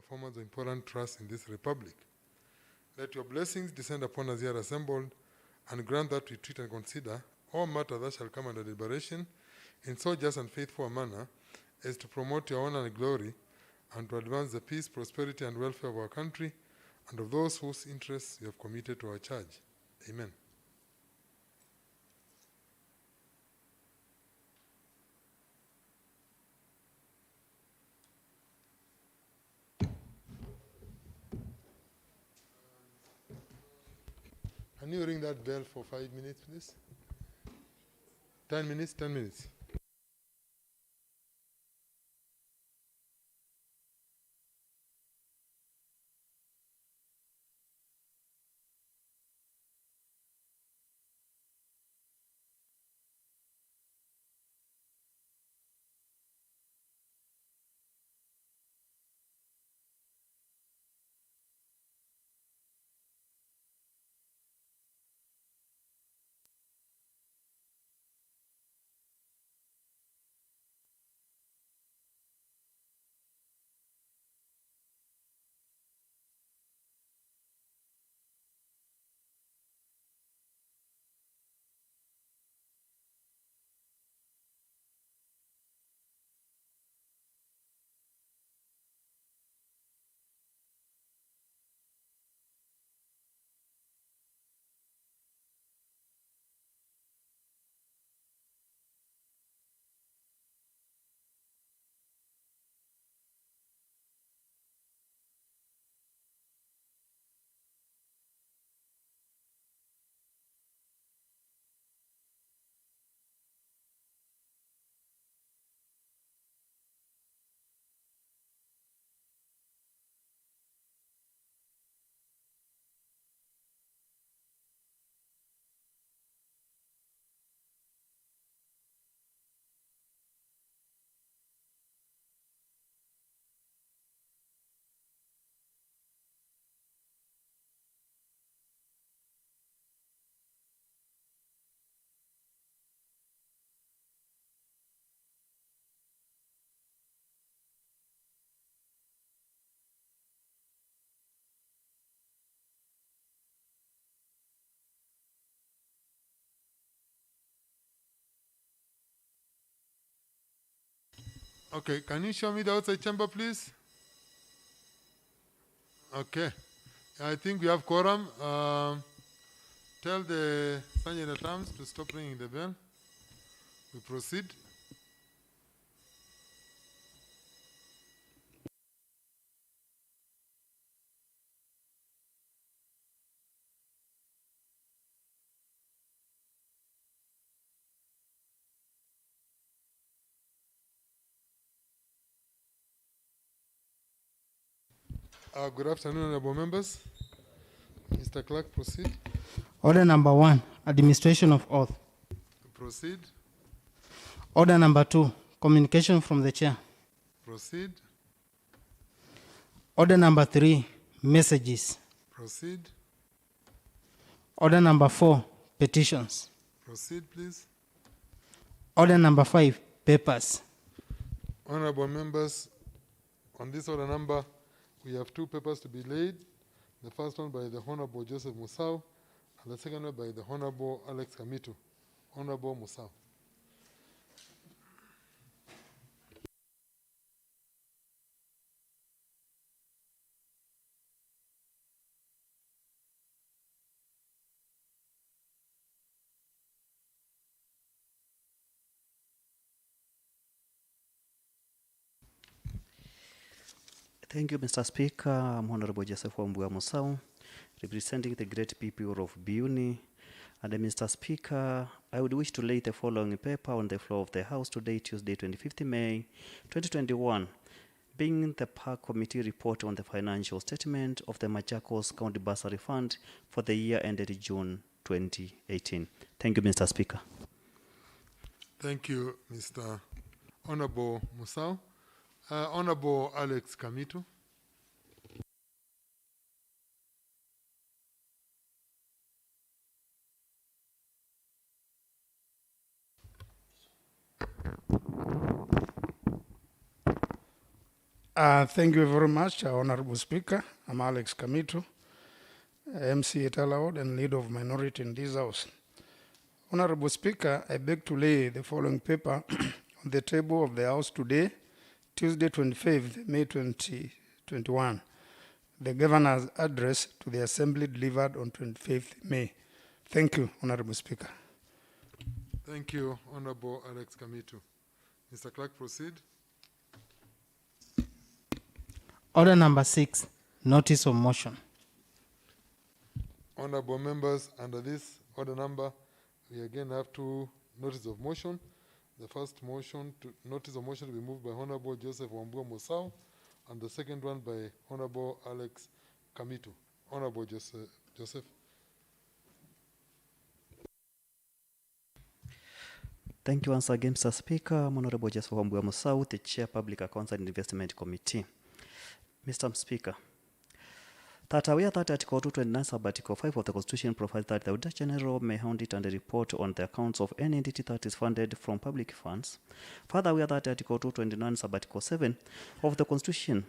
performance of important trusts in this republic. Let your blessings descend upon us here assembled, and grant that we treat and consider all matters that shall come under deliberation in so just and faithful a manner as to promote your honor and glory, and to advance the peace, prosperity, and welfare of our country and of those whose interests you have committed to our charge. Amen. Can you ring that bell for 5 minutes, please? 10 minutes, 10 minutes. Okay, can you show me the outside chamber, please? Okay, I think we have quorum. Tell the sergeant at arms to stop ringing the bell. We proceed. Good afternoon, honorable members. Mr. Clerk, proceed. Order number 1, administration of oath. Proceed. Order number 2, communication from the chair. Proceed. Order number 3, messages. Proceed. Order number 4, petitions. Proceed, please. Order number 5, papers. Honorable members, on this order number, we have 2 papers to be laid. The first one by the Honorable Joseph Musau, and the second one by the Honorable Alex Kamitu. Honorable Musau. Thank you, Mr. Speaker. I'm Honorable Joseph Wambua Musau, representing the great people of Biuni. And Mr. Speaker, I would wish to lay the following paper on the floor of the House today, Tuesday, 25th May, 2021, being the Park Committee report on the financial statement of the Machakos County Bursary Fund for the year ended June 2018. Thank you, Mr. Speaker. Thank you, Mr. Honorable Musau. Honorable Alex Kamitu. Thank you very much, Honorable Speaker. I'm Alex Kamitu, MC at Allowed and leader of minority in this House. Honorable Speaker, I beg to lay the following paper on the table of the House today, Tuesday 25th May 2021. The Governor's address to the Assembly delivered on 25th May. Thank you, Honorable Speaker. Thank you, Honorable Alex Kamitu. Mr. Clerk, proceed. Order number 6, notice of motion. Honorable members, under this order number, we again have two notices of motion. The first motion, notice of motion to be moved by Honorable Joseph Wambua Mosau, and the second one by Honorable Alex Kamitu. Honorable Joseph. Thank you once again, Mr. Speaker. I'm Honorable Joseph Wambua Mosau, the Chair, Public Accounts and Investment Committee. Mr. Speaker, that aware that Article 229 sub-Article 5 of the Constitution provides that the Auditor General may audit and report on the accounts of any entity that is funded from public funds. Further, aware that Article 229 sub-Article 7 of the Constitution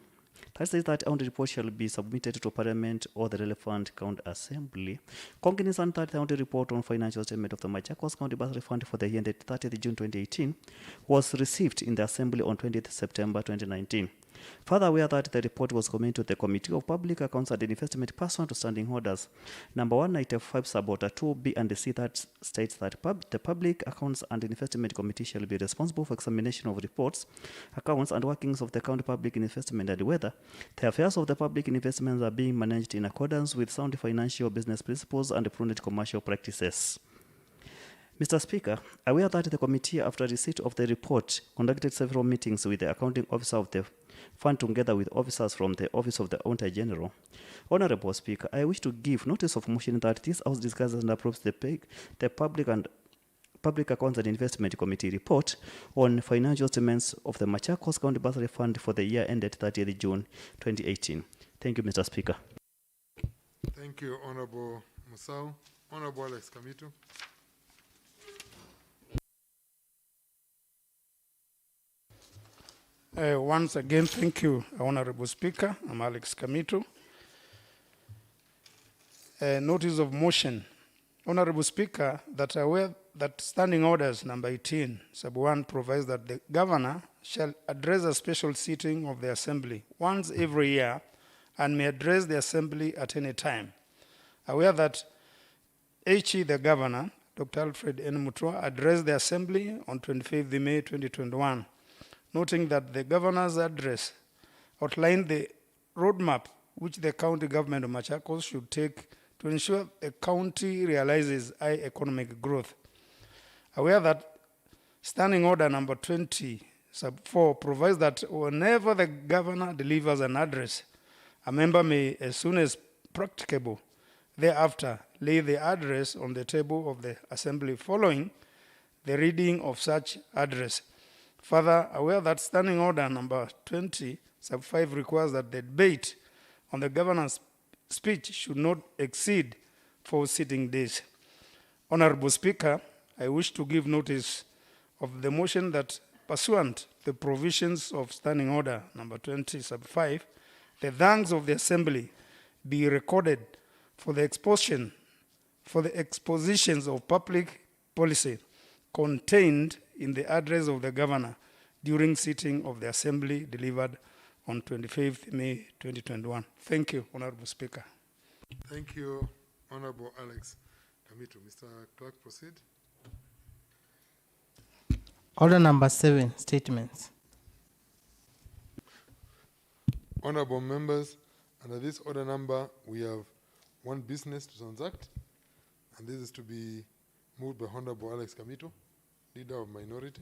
that says that audit report shall be submitted to Parliament or the relevant county assembly. Cognizant that the audit report on financial statement of the Machakos County Bursary Fund for the year ended 30th June 2018 was received in the Assembly on 20th September 2019. Further, aware that the report was committed to the Committee of Public Accounts and Investment pursuant to standing orders number 195 sub-order 2B and C that states that the Public Accounts and Investment Committee shall be responsible for examination of reports, accounts, and workings of the county public investment and whether the affairs of the public investments are being managed in accordance with sound financial business principles and prudent commercial practices. Mr. Speaker, aware that the committee, after receipt of the report, conducted several meetings with the accounting officer of the fund together with officers from the Office of the Auditor General. Honorable Speaker, I wish to give notice of motion that this House discusses and approves the Public Accounts and Investment Committee report on financial statements of the Machakos County Bursary Fund for the year ended 30th June 2018. Thank you, Mr. Speaker. Thank you, Honorable Musau. Honorable Alex Kamitu. Once again, thank you, Honorable Speaker. I'm Alex Kamitu. Notice of motion. Honorable Speaker, that aware that standing orders number 18, sub 1 provides that the governor shall address a special sitting of the assembly once every year and may address the assembly at any time. Aware that HE, the governor, Dr. Alfred N. Mutua, addressed the assembly on 25th May 2021, noting that the governor's address outlined the roadmap which the county government of Machakos should take to ensure the county realizes high economic growth. Aware that standing order number 20 sub 4 provides that whenever the governor delivers an address, a member may, as soon as practicable, thereafter lay the address on the table of the assembly following the reading of such address. Further, aware that standing order number 20 sub 5 requires that the debate on the governor's speech should not exceed 4 sitting days. Honorable Speaker, I wish to give notice of the motion that pursuant to the provisions of standing order number 20 sub 5, the thanks of the assembly be recorded for the expositions of public policy contained in the address of the governor during sitting of the assembly delivered on 25th May 2021. Thank you, Honorable Speaker. Thank you, Honorable Alex Kamitu. Mr. Clerk, proceed. Order number 7, statements. Honorable members, under this order number, we have one business to transact, and this is to be moved by Honorable Alex Kamitu, Leader of Minority.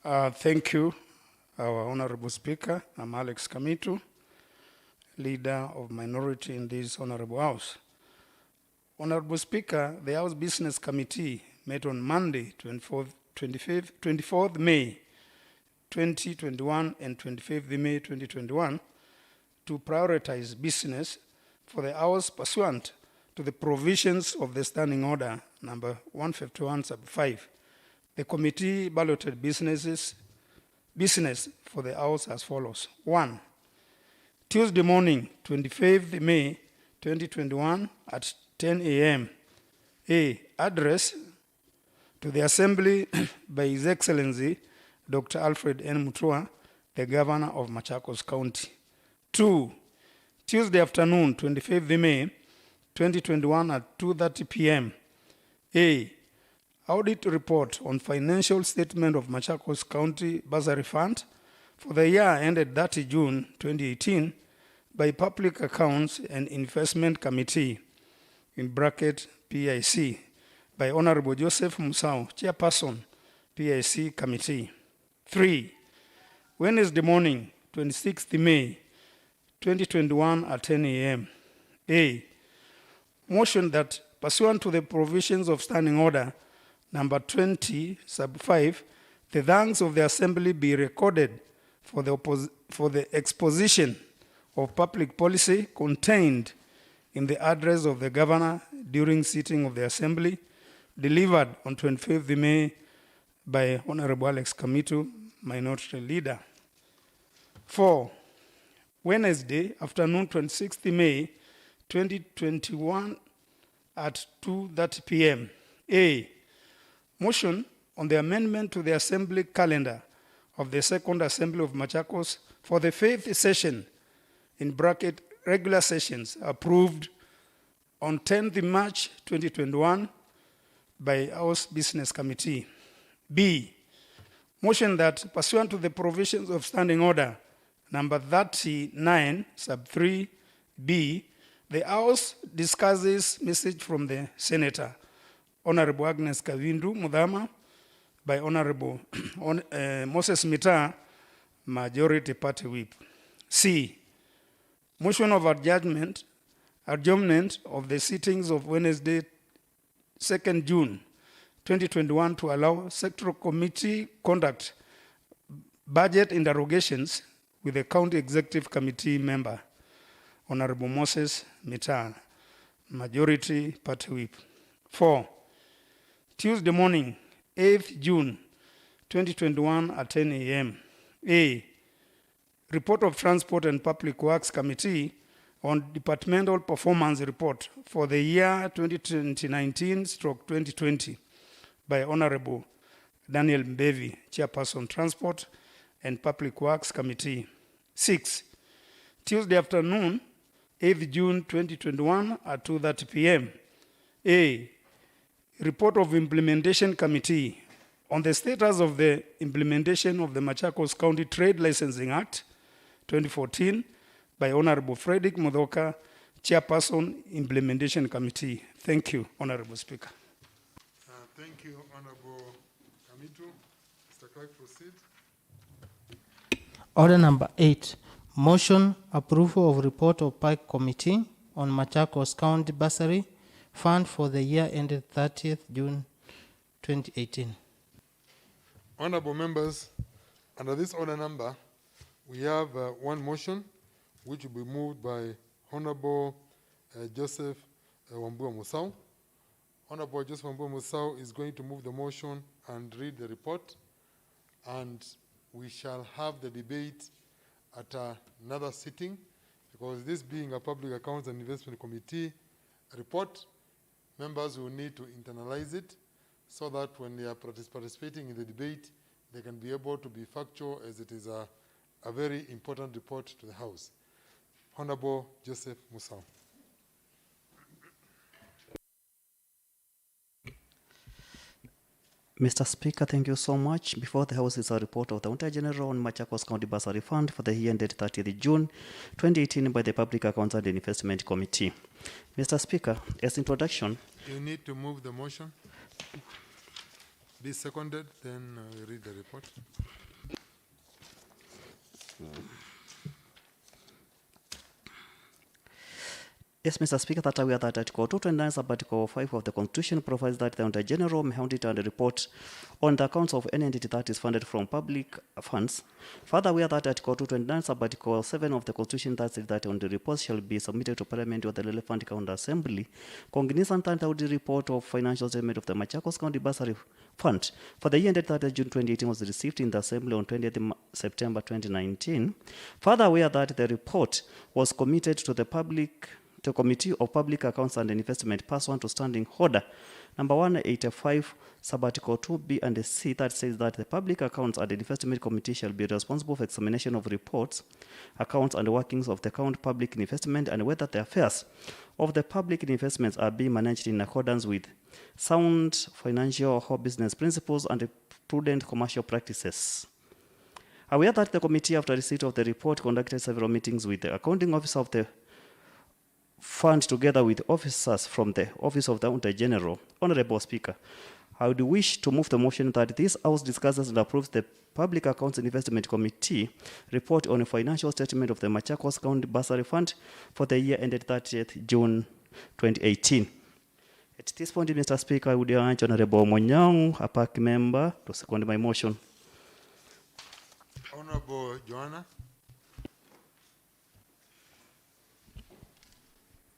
Thank you, our Honorable Speaker. I'm Alex Kamitu, Leader of Minority in this Honorable House. Honorable Speaker, the House Business Committee met on Monday, 24th May 2021 and 25th May 2021 to prioritize business for the House pursuant to the provisions of the Standing Order number 151 sub 5. The committee balloted business for the House as follows. 1. Tuesday morning, 25th May 2021 at 10 a.m. A. Address to the Assembly by His Excellency Dr. Alfred N. Mutua, the Governor of Machakos County. 2. Tuesday afternoon, 25th May 2021 at 2:30 p.m. A. Audit report on financial statement of Machakos County Bursary Fund for the year ended 30 June 2018 by Public Accounts and Investment Committee, in bracket PIC, by Honorable Joseph Musau, Chairperson, PIC Committee. 3. Wednesday morning, 26th May 2021 at 10 a.m. A. Motion that pursuant to the provisions of Standing Order number 20, sub 5, the thanks of the Assembly be recorded for the exposition of public policy contained in the address of the Governor during sitting of the Assembly, delivered on 25th May by Honorable Alex Kamitu, Minority Leader. 4. Wednesday afternoon, 26th May 2021 at 2:30 p.m. A. Motion on the amendment to the Assembly calendar of the Second Assembly of Machakos for the 5th session, in bracket regular sessions, approved on 10th March 2021 by House Business Committee. B. Motion that pursuant to the provisions of Standing Order number 39, sub 3B, the House discusses message from the Senator, Honorable Agnes Kavindu Mudhama, by Honorable Moses Mita, Majority Party Whip. C. Motion of adjournment of the sittings of Wednesday, 2nd June 2021 to allow sectoral committee conduct budget interrogations with the County Executive Committee member, Honorable Moses Mita, Majority Party Whip. 4. Tuesday morning, 8th June 2021 at 10 a.m. A. Report of Transport and Public Works Committee on Departmental Performance Report for the year 2019/2020 by Honorable Daniel Mbevi, Chairperson Transport and Public Works Committee. 6. Tuesday afternoon, 8th June 2021 at 2:30 p.m. A. Report of Implementation Committee on the status of the implementation of the Machakos County Trade Licensing Act 2014 by Honorable Frederick Mudoka, Chairperson, Implementation Committee. Thank you, Honorable Speaker. Thank you, Honorable Kamitu. Mr. Clerk, proceed. Order number 8. Motion approval of report of Pike Committee on Machakos County Bursary Fund for the year ended 30th June 2018. Honorable members, under this order number, we have one motion which will be moved by Honorable Joseph Wambua Musau. Honorable Joseph Wambua Musau is going to move the motion and read the report, and we shall have the debate at another sitting, because this being a Public Accounts and Investment Committee report, members will need to internalize it so that when they are participating in the debate, they can be able to be factual, as it is a very important report to the House. Honorable Joseph Musau. Mr. Speaker, thank you so much. Before the House is a report of the Auditor General on Machakos County Bursary Fund for the year ended 30th June 2018 by the Public Accounts and Investment Committee. Mr. Speaker, as introduction, You need to move the motion. Be seconded, then read the report. Yes, Mr. Speaker, that I aware that Article 229, sub-article 5 of the Constitution provides that the Auditor General may audit and report on the accounts of any entity that is funded from public funds. Further, aware that Article 229, sub-article 7 of the Constitution that says that the reports shall be submitted to Parliament or the relevant county assembly. Cognizant that the audit report of financial statement of the Machakos County Bursary Fund for the year ended 30 June 2018 was received in the Assembly on 20th September 2019. Further, aware that the report was committed to the Committee of Public Accounts and Investment pursuant to Standing Order number 185, sub-article 2B and C, that says that the Public Accounts and Investment Committee shall be responsible for examination of reports, accounts, and workings of the account public investment, and whether the affairs of the public investments are being managed in accordance with sound financial or business principles and prudent commercial practices. Aware that the committee, after receipt of the report, conducted several meetings with the accounting officer of the fund together with officers from the Office of the Auditor General. Honorable Speaker, I would wish to move the motion that this House discusses and approves the Public Accounts and Investment Committee report on a financial statement of the Machakos County Bursary Fund for the year ended 30th June 2018. At this point, Mr. Speaker, I would urge Honorable Monyang, a PAC member, to second my motion. Honorable Joanna.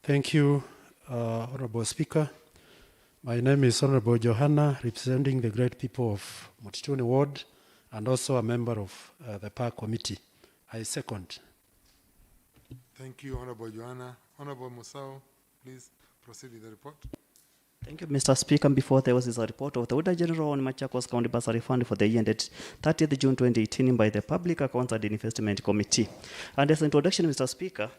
Thank you, Honorable Speaker. My name is Honorable Johanna, representing the great people of Mutituni Ward and also a member of the Park Committee. I second. Thank you, Honorable Joanna. Honorable Musau, please proceed with the report. Thank you, Mr. Speaker. Before there was a report of the Auditor General on Machakos County Bursary Fund for the year ended 30th June 2018 by the Public Accounts and Investment Committee. And as an introduction, Mr. Speaker,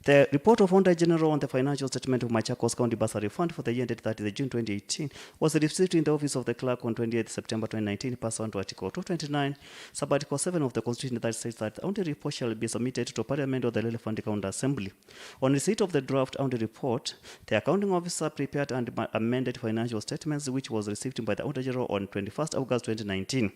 the report of Auditor General on the financial statement of Machakos County Bursary Fund for the year ended 30th June 2018 was received in the office of the clerk on 28th September 2019 pursuant to Article 229, sub-article 7 of the Constitution that says that the audit report shall be submitted to Parliament or the relevant county assembly. On receipt of the draft audit report, the accounting officer prepared and amended financial statements which was received by the Auditor General on 21st August 2019.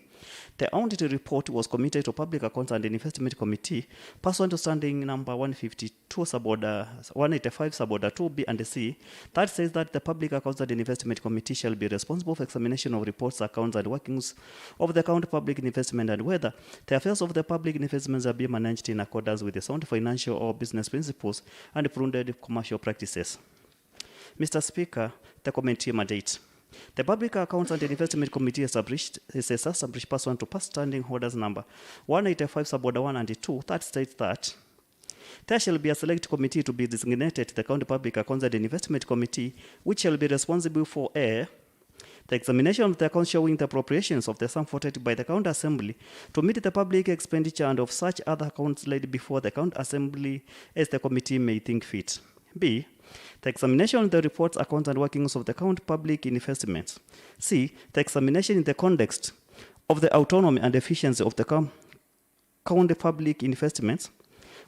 The audit report was committed to Public Accounts and Investment Committee pursuant to standing number 152 sub-order 185 sub-order 2B and C that says that the Public Accounts and Investment Committee shall be responsible for examination of reports, accounts, and workings of the account public investment and whether the affairs of the public investments are being managed in accordance with the sound financial or business principles and prudent commercial practices. Mr. Speaker, the committee mandate. The Public Accounts and Investment Committee is established pursuant to past standing orders number 185 sub-order 1 and 2 that states that there shall be a select committee to be designated the County Public Accounts and Investment Committee, which shall be responsible for the examination of the accounts showing the appropriations of the sum voted by the County Assembly to meet the public expenditure and of such other accounts laid before the County Assembly as the committee may think fit. B. The examination of the reports, accounts, and workings of the County Public Investments. C. The examination in the context of the autonomy and efficiency of the County Public Investments,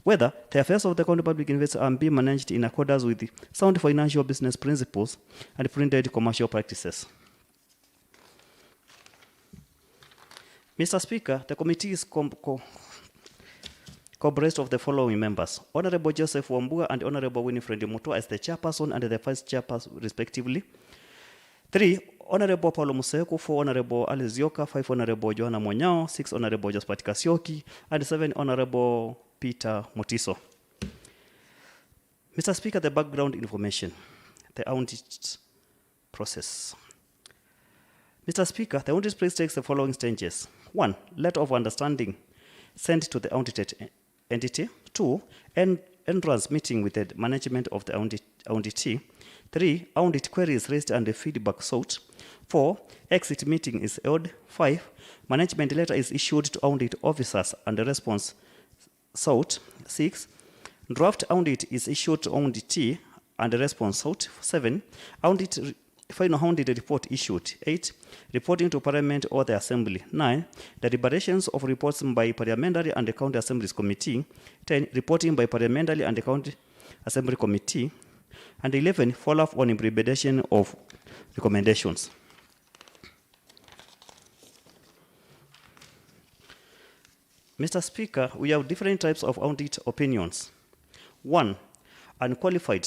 whether the affairs of the County Public Investments are being managed in accordance with the sound financial business principles and prudent commercial practices. Mr. Speaker, the committee is comprised of the following members: Honorable Joseph Wambua and Honorable Winifred Mutua as the chairperson and the vice chairperson, respectively. 3. Honorable Paulo Museko, 4. Honorable Alice Zioka, 5. Honorable Joanna Monyao, 6. Honorable Josephat Kasioki, and 7. Honorable Peter Mutiso. Mr. Speaker, the background information, the audit process. Mr. Speaker, the audit process takes the following stages. 1. Letter of understanding sent to the audited entity. 2. Entrance meeting with the management of the auditee. 3. Audit queries raised and the feedback sought. 4. Exit meeting is held. 5. Management letter is issued to audit officers and the response sought. 6. Draft audit is issued to auditee and the response sought. 7. Final audit report issued. 8. Reporting to Parliament or the Assembly. 9. The deliberations of reports by Parliamentary and the County Assemblies Committee. 10. Reporting by Parliamentary and the County Assembly Committee. And 11. Follow-up on implementation of recommendations. Mr. Speaker, we have different types of audit opinions. 1. Unqualified.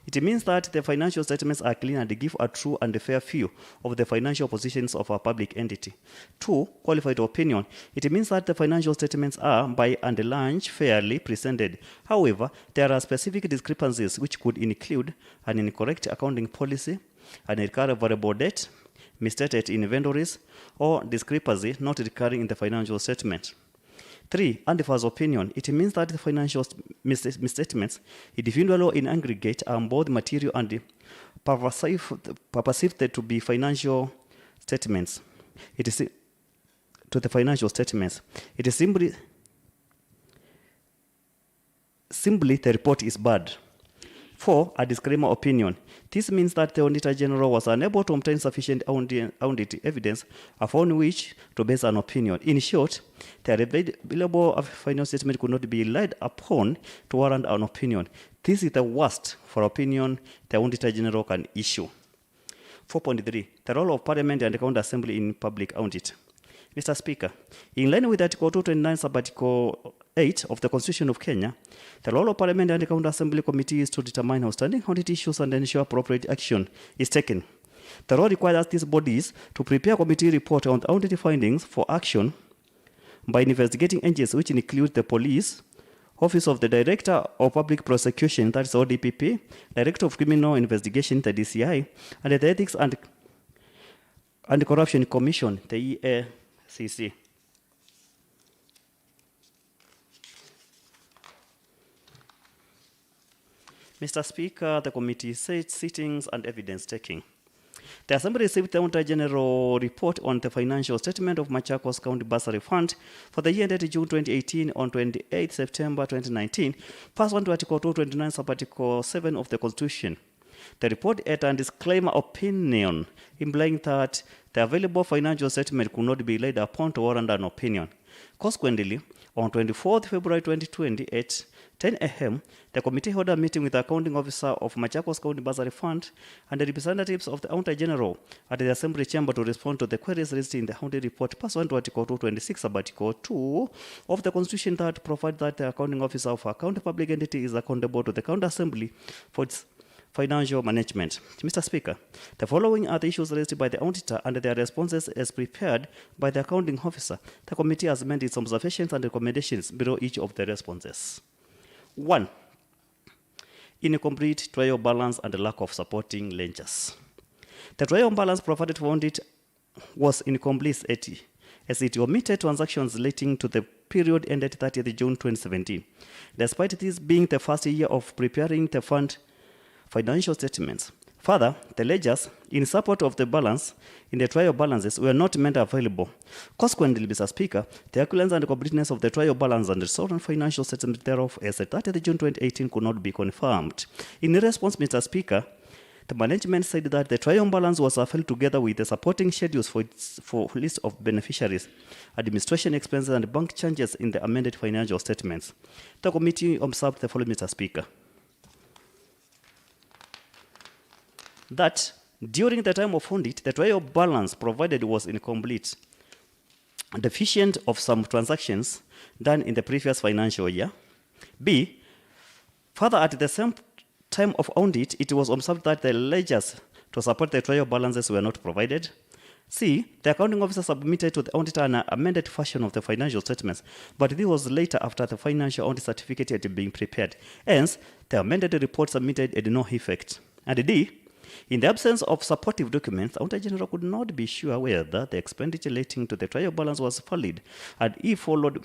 It means that the financial statements are clean and give a true and fair view of the financial positions of a public entity. 2. Qualified opinion. It means that the financial statements are, by and large, fairly presented. However, there are specific discrepancies which could include an incorrect accounting policy, an irrecoverable debt, misstated inventories, or discrepancy not recurring in the financial statement. 3. Undiverse opinion. It means that the financial misstatements, individual in aggregate, are both material and perceived to be financial statements. It is to the financial statements. It is simply the report is bad. 4. A disclaimer opinion. This means that the Auditor General was unable to obtain sufficient audit evidence upon which to base an opinion. In short, the available financial statement could not be relied upon to warrant an opinion. This is the worst for opinion the Auditor General can issue. 4.3. The role of Parliament and the County Assembly in public audit. Mr. Speaker, in line with Article 229 sub-Article 8 of the Constitution of Kenya, the role of Parliament and the County Assembly Committee is to determine outstanding audit issues and ensure appropriate action is taken. The law requires these bodies to prepare a committee report on audit findings for action by investigating agencies which include the police, Office of the Director of Public Prosecution, that is ODPP, Director of Criminal Investigation, the DCI, and the Ethics and Corruption Commission, the EACC. Mr. Speaker, the committee said sittings and evidence taking. The Assembly received the Auditor General report on the financial statement of Machakos County Bursary Fund for the year ended June 2018 on 28 September 2019, pursuant to Article 229 sub-Article 7 of the Constitution. The report had a disclaimer opinion implying that the available financial statement could not be laid upon to warrant an opinion. Consequently, on 24 February 2020 at 10 a.m., the committee held a meeting with the accounting officer of Machakos County Bursary Fund and the representatives of the Auditor General at the Assembly Chamber to respond to the queries raised in the audit report pursuant to Article 226 sub-Article 2 of the Constitution that provides that the accounting officer of a county public entity is accountable to the County Assembly for its financial management. Mr. Speaker, the following are the issues raised by the auditor and their responses as prepared by the accounting officer. The committee has made its observations and recommendations below each of the responses. 1. Incomplete trial balance and lack of supporting ledgers. The trial balance provided for audit was incomplete as it omitted transactions relating to the period ended 30th June 2017. Despite this being the first year of preparing the fund financial statements. Further, the ledgers in support of the balance in the trial balances were not made available. Consequently, Mr. Speaker, the accuracy and completeness of the trial balance and the resultant financial statement thereof as at 30th June 2018 could not be confirmed. In response, Mr. Speaker, the management said that the trial balance was filed together with the supporting schedules for list of beneficiaries, administration expenses, and bank charges in the amended financial statements. The committee observed the following, Mr. Speaker. That during the time of audit, the trial balance provided was incomplete, deficient of some transactions done in the previous financial year. B, further, at the same time of audit, it was observed that the ledgers to support the trial balances were not provided. C, the accounting officer submitted to the auditor an amended version of the financial statements, but this was later after the financial audit certificate had been prepared. Hence, the amended report submitted had no effect. And D, in the absence of supportive documents, the Auditor General could not be sure whether the expenditure relating to the trial balance was valid, and he followed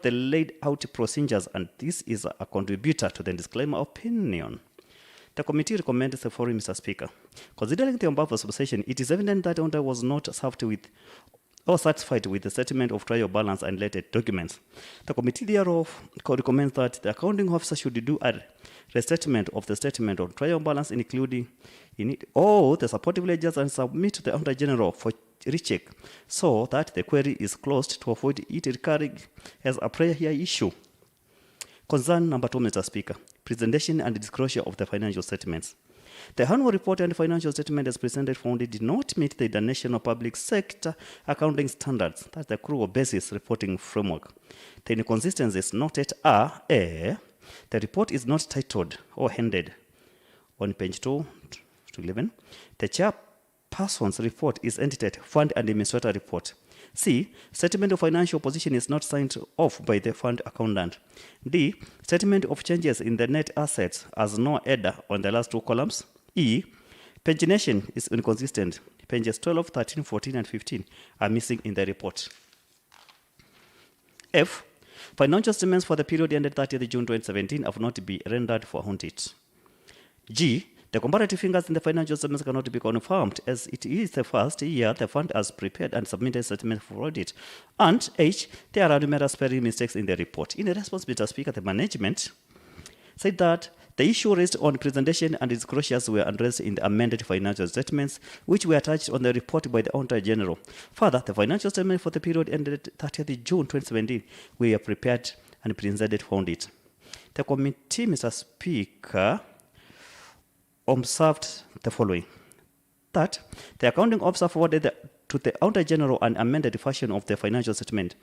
the laid out procedures, and this is a contributor to the disclaimer opinion. The committee recommends the following, Mr. Speaker. Considering the above observation, it is evident that the auditor was not satisfied with the settlement of trial balance and related documents. The committee thereof recommends that the accounting officer should do a restatement of the statement of trial balance, including in it all the supportive ledgers, and submit to the Auditor General for recheck, so that the query is closed to avoid it recurring as a prior year issue. Concern number 2, Mr. Speaker, presentation and disclosure of the financial statements. The annual report and financial statement as presented found it did not meet the international public sector accounting standards, that's the accrual basis reporting framework. The inconsistencies noted are A, the report is not titled or headed on page 2 to 11. The chairperson's report is entitled Fund Administrator Report. C, statement of financial position is not signed off by the fund accountant. D, statement of changes in the net assets has no header on the last two columns. E, pagination is inconsistent. Pages 12, 13, 14, and 15 are missing in the report. F, financial statements for the period ended 30th June 2017 have not been rendered for audit. G, the comparative figures in the financial statements cannot be confirmed as it is the first year the fund has prepared and submitted statements for audit. And H, there are numerous spelling mistakes in the report. In response, Mr. Speaker, the management said that the issue raised on presentation and disclosures were addressed in the amended financial statements, which were attached on the report by the Auditor General. Further, the financial statement for the period ended 30th June 2017 were prepared and presented for audit. The committee, Mr. Speaker, observed the following: that the accounting officer forwarded to the Auditor General an amended version of the financial statement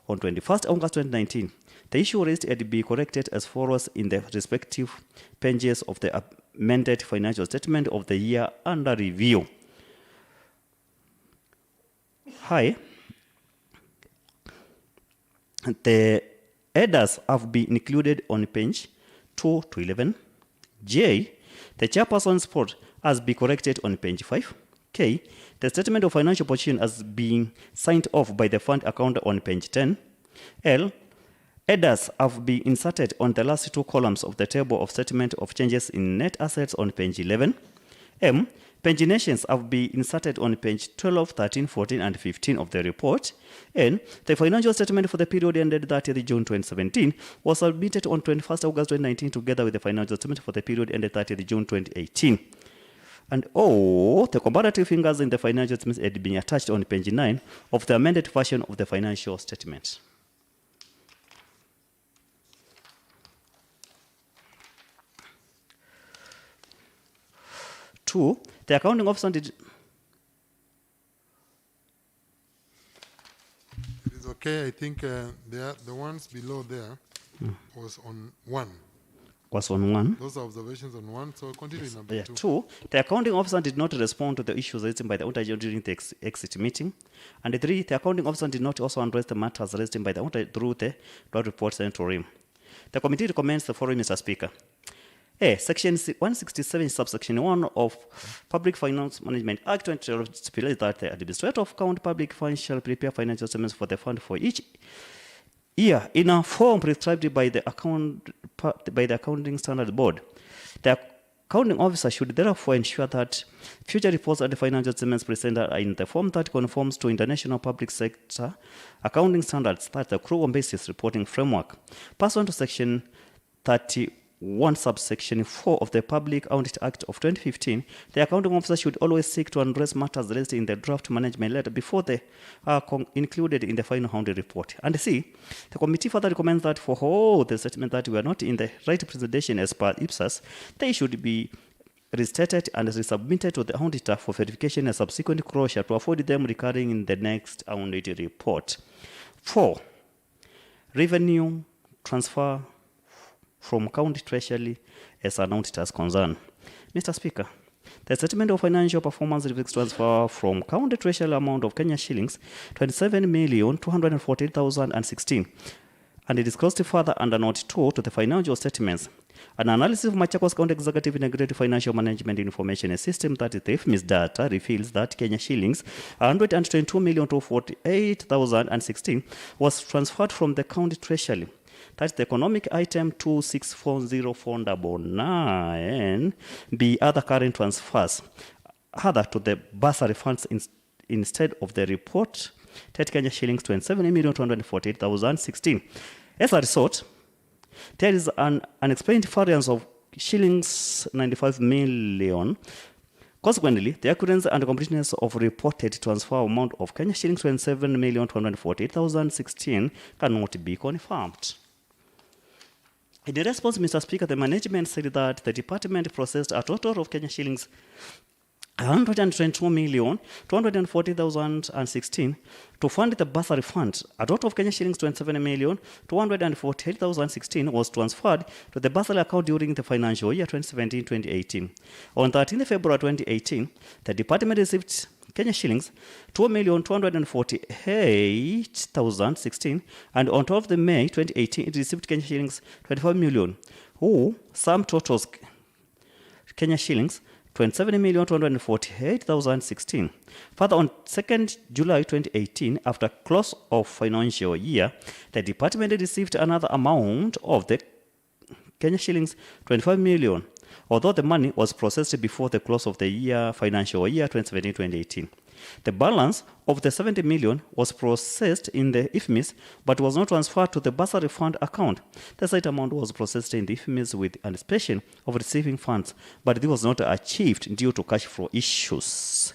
on 21st August 2019. The issue raised had been corrected as follows in the respective pages of the amended financial statement of the year under review. Hi. The headers have been included on page 2 to 11. J, the chairperson's report has been corrected on page 5. K, the statement of financial position has been signed off by the fund accountant on page 10. L, headers have been inserted on the last two columns of the table of statement of changes in net assets on page 11. M, paginations have been inserted on page 12, 13, 14, and 15 of the report. N, the financial statement for the period ended 30th June 2017 was submitted on 21st August 2019 together with the financial statement for the period ended 30th June 2018. And O, the comparative figures in the financial statements had been attached on page 9 of the amended version of the financial statement. Two, the accounting officer did. It is okay. I think the ones below there was on 1. Was on 1. Those are observations on 1. So continue number 2. 2, the accounting officer did not respond to the issues raised by the auditor during the exit meeting. And 3, the accounting officer did not also address the matters raised by the auditor through the draft report sent to him. The committee recommends the following, Mr. Speaker. A, Section 167, subsection 1 of Public Finance Management Act 2012 stipulates that the administrator of county public funds shall prepare financial statements for the fund for each year in a form prescribed by the Accounting Standards Board. The accounting officer should therefore ensure that future reports and financial statements presented are in the form that conforms to international public sector accounting standards, that's the accrual basis reporting framework. Pursuant to Section 31 subsection 4 of the Public Audit Act of 2015, the accounting officer should always seek to address matters raised in the draft management letter before they are included in the final audit report. And C, the committee further recommends that for all the statements that were not in the right presentation as per IPSAS, they should be restated and resubmitted to the auditor for verification and subsequent closure to avoid them recurring in the next audit report. 4, revenue transfer from county treasury as an auditor's concern. Mr. Speaker, the statement of financial performance reflects transfer from county treasury amount of Kenya shillings 27,248,016, and it is closed further under Note 2 to the financial statements. An analysis of Machakos County Executive Integrated Financial Management Information System, that is the FMIS data, reveals that Kenya shillings 122,248,016 was transferred from the county treasury. That's the economic item 2640499, be other current transfers, other to the bursary funds instead of the report, Kenya shillings 27,248,016. As a result, there is an unexplained variance of shillings 95 million. Consequently, the accuracy and completeness of reported transfer amount of Kenya shillings 27,248,016 cannot be confirmed. In response, Mr. Speaker, the management said that the department processed a total of Kenya shillings 122,240,016 to fund the bursary fund. A total of Kenya shillings 27,248,016 was transferred to the bursary account during the financial year 2017-2018. On 13 February 2018, the department received Kenya shillings 2,248,016, and on 12 May 2018, it received Kenya shillings 25 million, who sum totals Kenya shillings 27,248,016. Further, on 2nd July 2018, after close of financial year, the department received another amount of the Kenya shillings 25 million, although the money was processed before the close of the year financial year 2017-2018. The balance of the 70 million was processed in the IFMIS but was not transferred to the bursary fund account. The said amount was processed in the IFMIS with anticipation of receiving funds, but this was not achieved due to cash flow issues.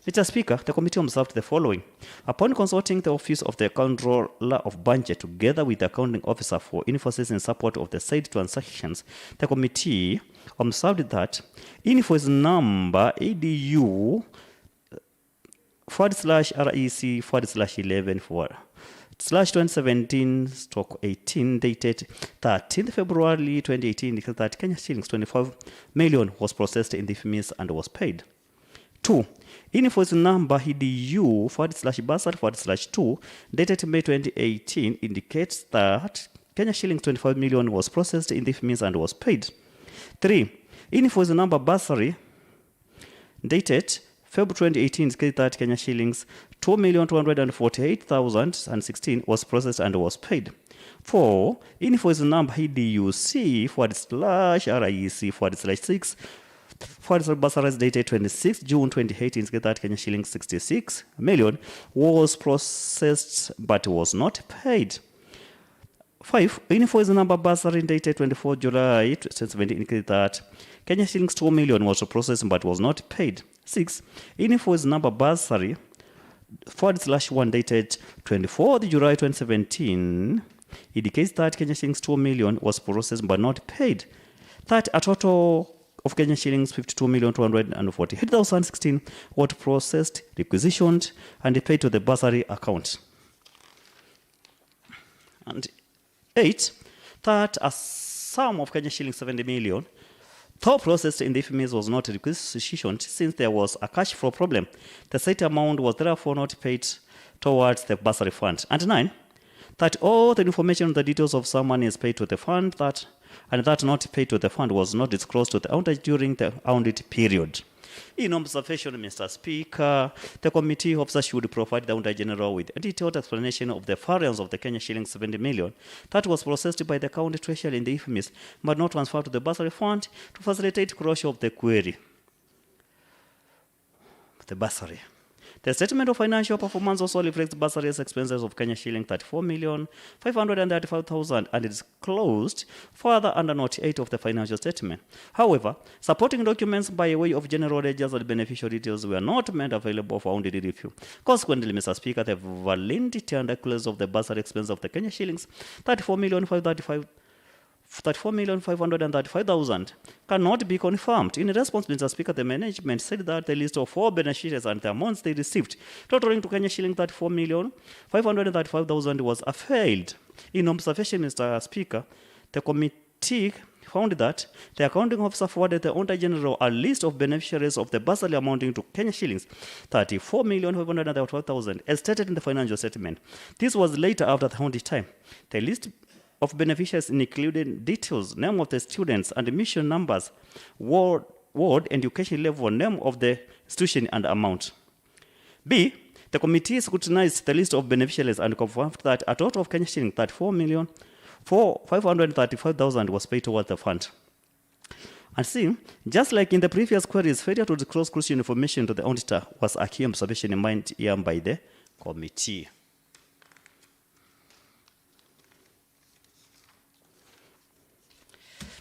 Mr. Speaker, the committee observed the following. Upon consulting the Office of the Controller of Budget together with the accounting officer for invoices in support of the said transactions, the committee observed that invoice number ADU /11/2017/18 dated 13th February 2018 declared that Kenya shillings 25 million was processed in the FMIS and was paid. 2. Invoice number EDU /Basar/2 dated May 2018 indicates that Kenya shillings 25 million was processed in the FMIS and was paid. 3. Invoice number Basari dated February 2018 indicates that Kenya shillings 2,248,016 was processed and was paid. 4. Invoice number EDUC /REC/6 Basaras dated 26 June 2018 indicates that Kenya shillings 66 million was processed but was not paid. 5. Invoice number Basari dated 24 July 2017 indicates that Kenya shillings 2 million was processed but was not paid. 6. Invoice number Basari /1 dated 24 July 2017 indicates that Kenya shillings 2 million was processed but not paid. That a total of Kenya shillings 52,248,016 was processed, requisitioned, and paid to the bursary account. And 8. That a sum of Kenya shillings 70 million, though processed in the FMIS, was not requisitioned since there was a cash flow problem. The said amount was therefore not paid towards the bursary fund. And 9. That all the information on the details of some money is paid to the fund and that not paid to the fund was not disclosed to the auditor during the audit period. In observation, Mr. Speaker, the committee officer should provide the Auditor General with a detailed explanation of the variance of the Kenya shillings 70 million that was processed by the county treasury in the IFMIS but not transferred to the bursary fund to facilitate closure of the query. The bursary. The statement of financial performance also reflects bursary's expenses of Kenya shilling 34,535,000 and is closed further under Note 8 of the financial statement. However, supporting documents by way of general ledgers and beneficial details were not made available for audit review. Consequently, Mr. Speaker, the validity and accuracy of the bursary expense of the Kenya shillings 34,535,000 cannot be confirmed. In response, Mr. Speaker, the management said that the list of 4 beneficiaries and the amounts they received, totaling to Kenya shilling 34,535,000, was failed. In observation, Mr. Speaker, the committee found that the accounting officer forwarded the Auditor General a list of beneficiaries of the bursary amounting to Kenya shillings 34,535,000 as stated in the financial statement. This was later after the audit time. The list of beneficiaries included details, name of the students and admission numbers, ward and education level, name of the institution and amount. B. The committee scrutinized the list of beneficiaries and confirmed that a total of Kenya shilling 34,535,000 was paid towards the fund. And C. Just like in the previous queries, failure to disclose crucial information to the auditor was a key observation in mind here by the committee.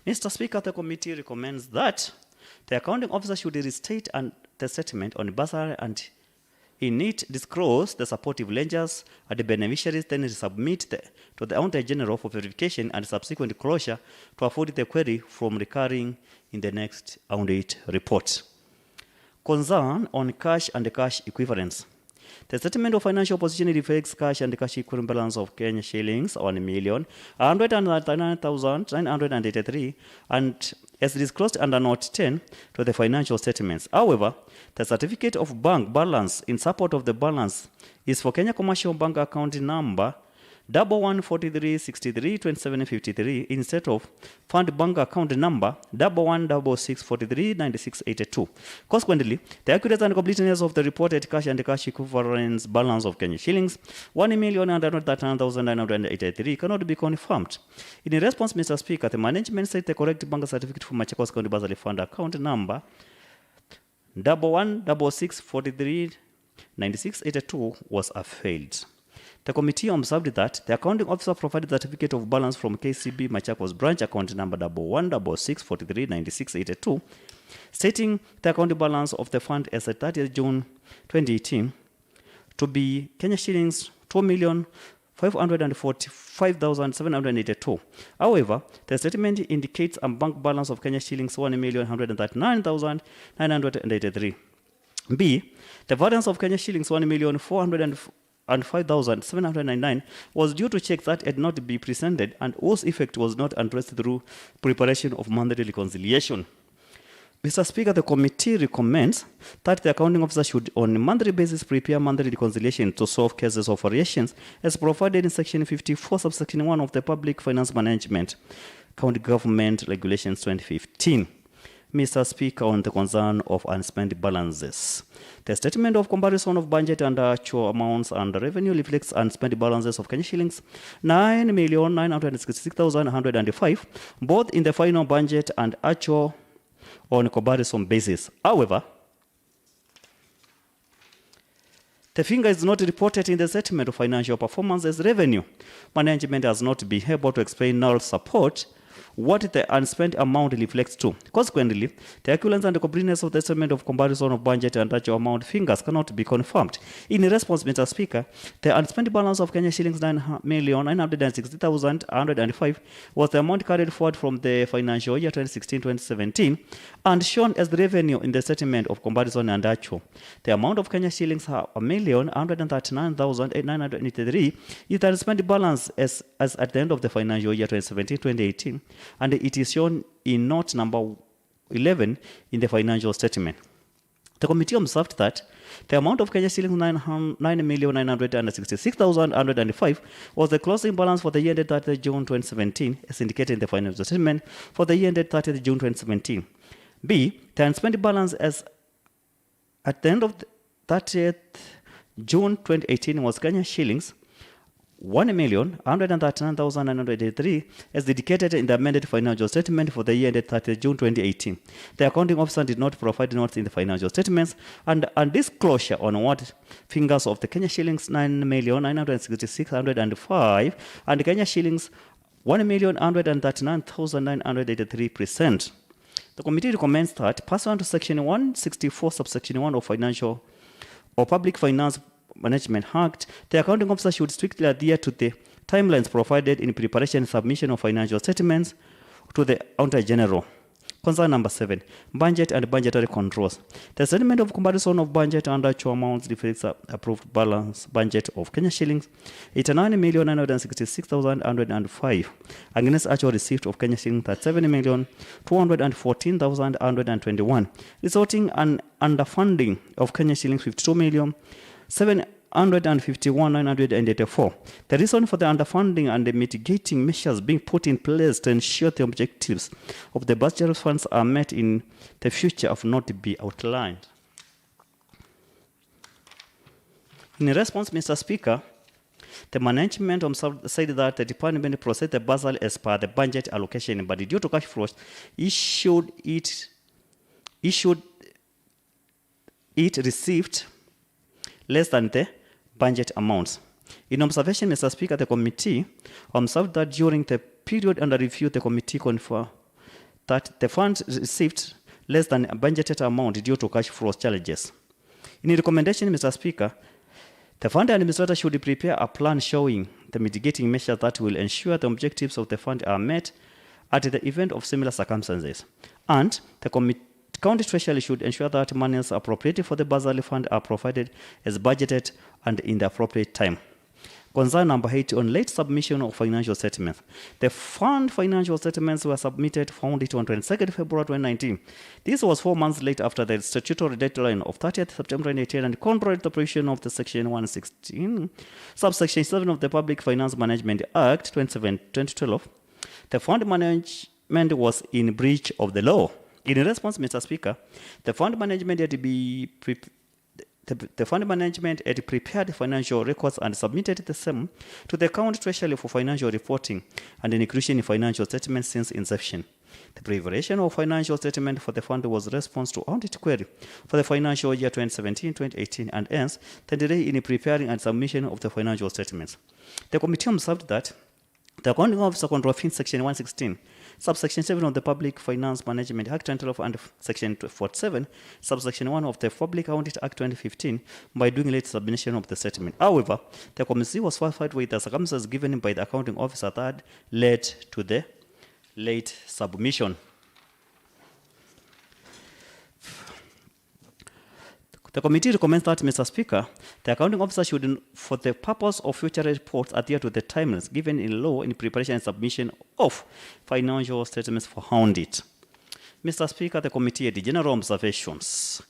Mr. Speaker, the committee recommends that the accounting officer should restate the statement on bursary and in it disclose the supportive ledgers and the beneficiaries, then submit to the Auditor General for verification and subsequent closure to avoid the query from recurring in the next audit report. Concern on cash and cash equivalents. The statement of financial position reflects cash and cash equivalent balance of Kenya shillings 1,139,983 and as disclosed under Note 10 to the financial statements. However, the certificate of bank balance in support of the balance is for Kenya Commercial Bank account number 1143632753 instead of fund bank account number 1166439682. Consequently, the accuracy and completeness of the reported cash and cash equivalents balance of Kenya shillings 1,139,983 cannot be confirmed. In response, Mr. Speaker, the management said the correct bank certificate for Machakos County Bursary Fund account number 1166439682 was failed. The committee observed that the accounting officer provided the certificate of balance from KCB Machakos branch account number 1166439682, stating the account balance of the fund as at 30th June 2018 to be Kenya shillings 2,545,782. However, the statement indicates a bank balance of Kenya shillings 1,139,983. B. The variance of Kenya shillings 1,405,799 was due to checks that had not been presented and whose effect was not addressed through preparation of monthly reconciliation. Mr. Speaker, the committee recommends that the accounting officer should on a monthly basis prepare monthly reconciliation to solve cases of variations as provided in Section 54, subsection 1 of the Public Finance Management County Government Regulations 2015. Mr. Speaker, on the concern of unspent balances. The statement of comparison of budget and actual amounts and revenue reflects unspent balances of Kenya shillings 9,966,105, both in the final budget and actual on a comparison basis. However, the figure is not reported in the statement of financial performance as revenue. Management has not been able to explain nor support what the unspent amount reflects to. Consequently, the accuracy and completeness of the statement of comparison of budget and actual amount figures cannot be confirmed. In response, Mr. Speaker, the unspent balance of Kenya shillings 9,960,105 was the amount carried forward from the financial year 2016-2017 and shown as the revenue in the statement of comparison and actual. The amount of Kenya shillings 1,139,983 is the unspent balance as at the end of the financial year 2017-2018. And it is shown in note number 11 in the financial statement. The committee observed that the amount of Kenya shillings 9,966,105 was the closing balance for the year ended 30th June 2017, as indicated in the financial statement for the year ended 30th June 2017. B. The unspent balance as at the end of 30th June 2018 was Kenya shillings 1,139,983 as indicated in the amended financial statement for the year ended 30th June 2018. The accounting officer did not provide notes in the financial statements and disclosure on what figures of the Kenya shillings 9,966,105 and Kenya shillings 1,139,983 present. The committee recommends that pursuant to Section 164, subsection 1 of Financial or Public Finance Management Act, the accounting officer should strictly adhere to the timelines provided in preparation and submission of financial statements to the Auditor General. Concern number 7, budget and budgetary controls. The statement of comparison of budget and actual amounts reflects approved balance budget of Kenya shillings 89,966,105 against actual receipt of Kenya shillings 37,214,121, resulting in underfunding of Kenya shillings 52,751,984. The reason for the underfunding and the mitigating measures being put in place to ensure the objectives of the budgetary funds are met in the future have not been outlined. In response, Mr. Speaker, the management said that the department processed the bursary as per the budget allocation, but due to cash flows, issued received less than the budget amounts. In observation, Mr. Speaker, the committee observed that during the period under review, the committee confirmed that the funds received less than a budgeted amount due to cash flow challenges. In recommendation, Mr. Speaker, the fund administrator should prepare a plan showing the mitigating measures that will ensure the objectives of the fund are met at the event of similar circumstances. And the county treasury should ensure that monies appropriated for the bursary fund are provided as budgeted and in the appropriate time. Concern number 8 on late submission of financial statements. The fund financial statements were submitted found it on 22nd February 2019. This was 4 months late after the statutory deadline of 30th September 2018 and contrary to the provision of the section 116, subsection 7 of the Public Finance Management Act 2012. The fund management was in breach of the law. In response, Mr. Speaker, the fund management had prepared financial records and submitted the same to the county treasury for financial reporting and inclusion in financial statements since inception. The preparation of financial statement for the fund was response to audit query for the financial year 2017-2018 and hence the delay in preparing and submission of the financial statements. The committee observed that the accounting officer contravened section 116, subsection 7 of the Public Finance Management Act 2012 and section 47, subsection 1 of the Public Audit Act 2015 by doing late submission of the statement. However, the committee was satisfied with the circumstances given by the accounting officer that led to the late submission. The committee recommends that, Mr. Speaker, the accounting officer should, for the purpose of future reports, adhere to the timelines given in law in preparation and submission of financial statements for audit. Mr. Speaker, the committee had general observations.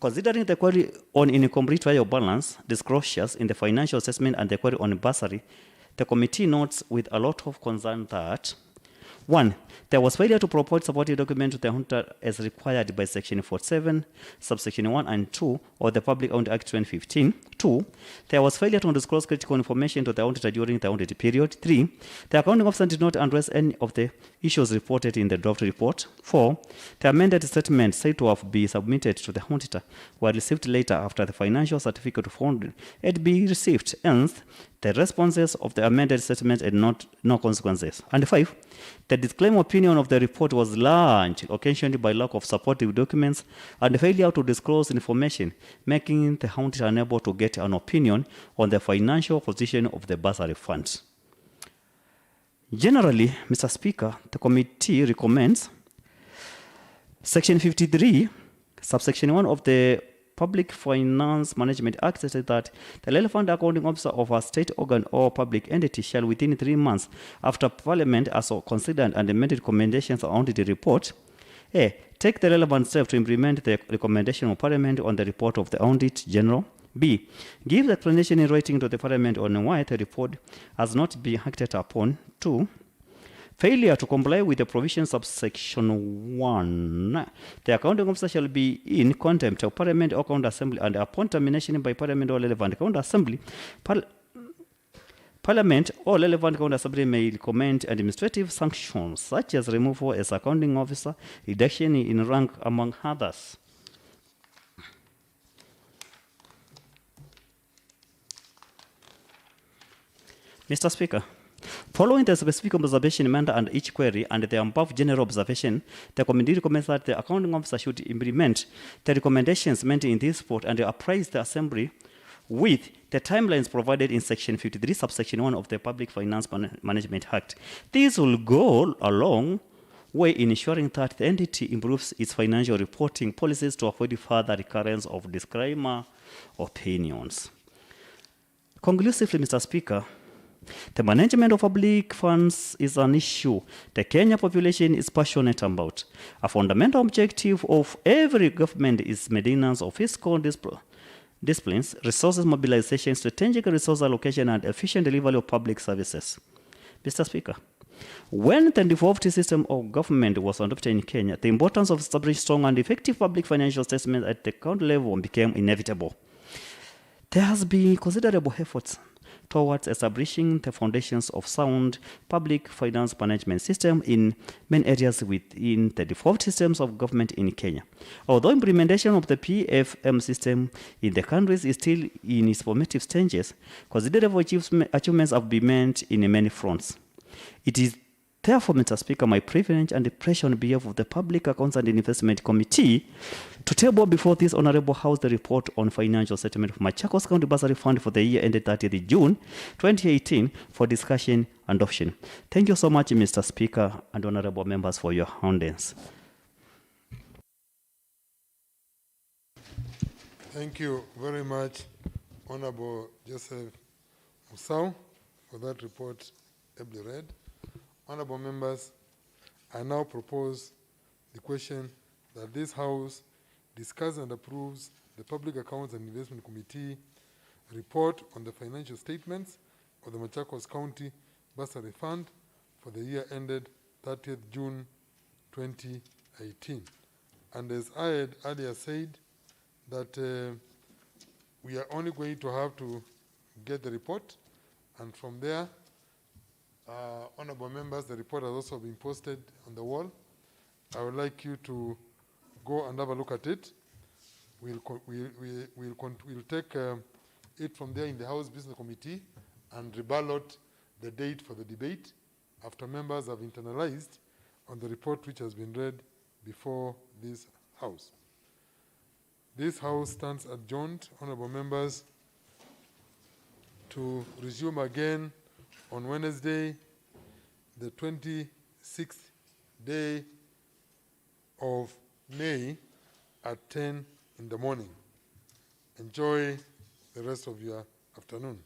Considering the query on incomplete trial balance, disclosures in the financial assessment and the query on bursary, the committee notes with a lot of concern that 1. There was failure to provide supporting document to the auditor as required by Section 47, subsection 1 and 2 of the Public Audit Act 2015. 2. There was failure to disclose critical information to the auditor during the audit period. 3. The accounting officer did not address any of the issues reported in the draft report. 4. The amended statements said to have been submitted to the auditor were received later after the financial certificate of audit had been received. Hence, the responses of the amended statement had no consequences. And 5. The disclaimer opinion of the report was large, occasioned by lack of supportive documents and failure to disclose information, making the auditor unable to get an opinion on the financial position of the bursary funds. Generally, Mr. Speaker, the committee recommends Section 53, subsection 1 of the Public Finance Management Act states that the relevant accounting officer of a state organ or public entity shall within 3 months after Parliament has considered and amended recommendations on the report, A. Take the relevant steps to implement the recommendation of Parliament on the report of the Audit General. B. Give the explanation in writing to the Parliament on why the report has not been acted upon. 2. Failure to comply with the provisions of Section 1. The accounting officer shall be in contempt of Parliament or County Assembly, and upon termination by Parliament or relevant County Assembly, Parliament or relevant County Assembly may recommend administrative sanctions such as removal as accounting officer, reduction in rank, among others. Mr. Speaker, following the specific observation matter and each query and the above general observation, the committee recommends that the accounting officer should implement the recommendations made in this report and apprise the Assembly with the timelines provided in Section 53, subsection 1 of the Public Finance Management Act. This will go a long way in ensuring that the entity improves its financial reporting policies to avoid further recurrence of disclaimer opinions. Conclusively, Mr. Speaker, the management of public funds is an issue the Kenya population is passionate about. A fundamental objective of every government is maintenance of fiscal disciplines, resources mobilization, strategic resource allocation, and efficient delivery of public services. Mr. Speaker, when the devolved system of government was adopted in Kenya, the importance of establishing strong and effective public financial statements at the county level became inevitable. There has been considerable efforts towards establishing the foundations of sound public finance management system in many areas within the default systems of government in Kenya. Although implementation of the PFM system in the countries is still in its formative stages, considerable achievements have been made in many fronts. It is Therefore, Mr. Speaker, my privilege and the pressure on behalf of the Public Accounts and Investment Committee to table before this Honorable House the report on financial settlement of Machakos County Bursary Fund for the year ended 30th June 2018 for discussion and adoption. Thank you so much, Mr. Speaker and honorable members, for your audience. Thank you very much, Honorable Joseph Musau, for that report ably read. Honorable members, I now propose the question that this House discuss and approves the Public Accounts and Investment Committee report on the financial statements of the Machakos County Bursary Fund for the year ended 30th June 2018. And as I had earlier said, that we are only going to have to get the report, and from there, honorable members, the report has also been posted on the wall. I would like you to go and have a look at it. We'll take it from there in the House Business Committee and reballot the date for the debate after members have internalized on the report which has been read before this House. This House stands adjourned, honorable members, to resume again on Wednesday, the 26th day of May at 10 in the morning. Enjoy the rest of your afternoon.